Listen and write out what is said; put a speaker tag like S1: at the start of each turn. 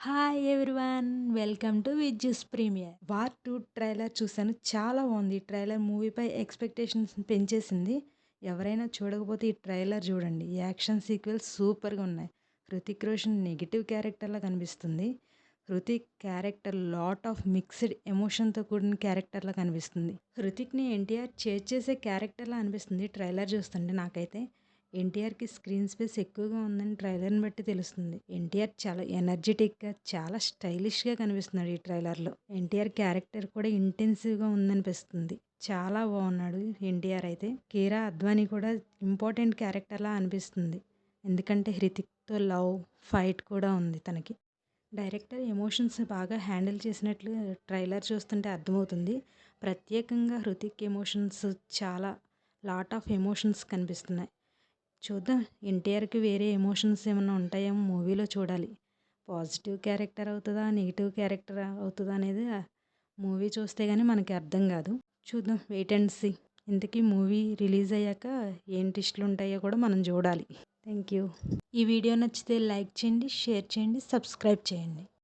S1: Hi everyone! Welcome to Vijju's premiere. 'War 2' trailer చూసాను. చాలా బాగుంది. ఈ ట్రైలర్ మూవీపై ఎక్స్‌పెక్టేషన్స్ పెంచేసింది. ఎవరైనా చూడకపోతే ఈ ట్రైలర్ చూడండి. యాక్షన్ సీక్వెన్స్ సూపర్‌గా ఉన్నాయి. హృతిక్ రోషన్ నెగెటివ్ క్యారెక్టర్‌లా కనిపిస్తుంది. Hrithik character lot of mixed ఎమోషన్‌తో కూడిన క్యారెక్టర్‌లా కనిపిస్తుంది. హృతిక్‌ని ఎన్టీఆర్ చేజ్ చేసే క్యారెక్టర్‌లా అనిపిస్తుంది ట్రైలర్ చూస్తుంటే నాకైతే. ఎన్టీఆర్‌కి స్క్రీన్ స్పేస్ ఎక్కువగా ఉందని ట్రైలర్‌ని బట్టి తెలుస్తుంది. ఎన్టీఆర్ చాలా ఎనర్జిటిక్‌గా, చాలా స్టైలిష్‌గా కనిపిస్తున్నాడు ఈ ట్రైలర్‌లో. ఎన్టీఆర్ క్యారెక్టర్ కూడా ఇంటెన్సివ్‌గా ఉందనిపిస్తుంది. చాలా బాగున్నాడు ఎన్టీఆర్ అయితే. కీరా అద్వానీ కూడా ఇంపార్టెంట్ క్యారెక్టర్‌లా అనిపిస్తుంది. ఎందుకంటే హృతిక్‌తో లవ్, ఫైట్ కూడా ఉంది తనకి. డైరెక్టర్ ఎమోషన్స్ బాగా హ్యాండిల్ చేసినట్లు ట్రైలర్ చూస్తుంటే అర్థమవుతుంది. ప్రత్యేకంగా హృతిక్ ఎమోషన్స్ చాలా లాట్ ఆఫ్ ఎమోషన్స్ కనిపిస్తున్నాయి. చూద్దాం ఎన్టీఆర్‌కి వేరే ఎమోషన్స్ ఏమన్నా ఉంటాయేమో మూవీలో చూడాలి. పాజిటివ్ క్యారెక్టర్ అవుతదా? నెగెటివ్ క్యారెక్టర్ అవుతదా? అనేది మూవీ చూస్తే గానీ మనకి అర్థం కాదు. చూద్దాం వెయిట్ అండ్ సీ. ఇంతకీ మూవీ రిలీజ్ అయ్యాక ఏం ట్విస్టులు ఉంటాయో కూడా మనం చూడాలి. Thank you. ఈ వీడియో నచ్చితే లైక్ చేయండి, షేర్ చేయండి, సబ్స్క్రైబ్ చేయండి.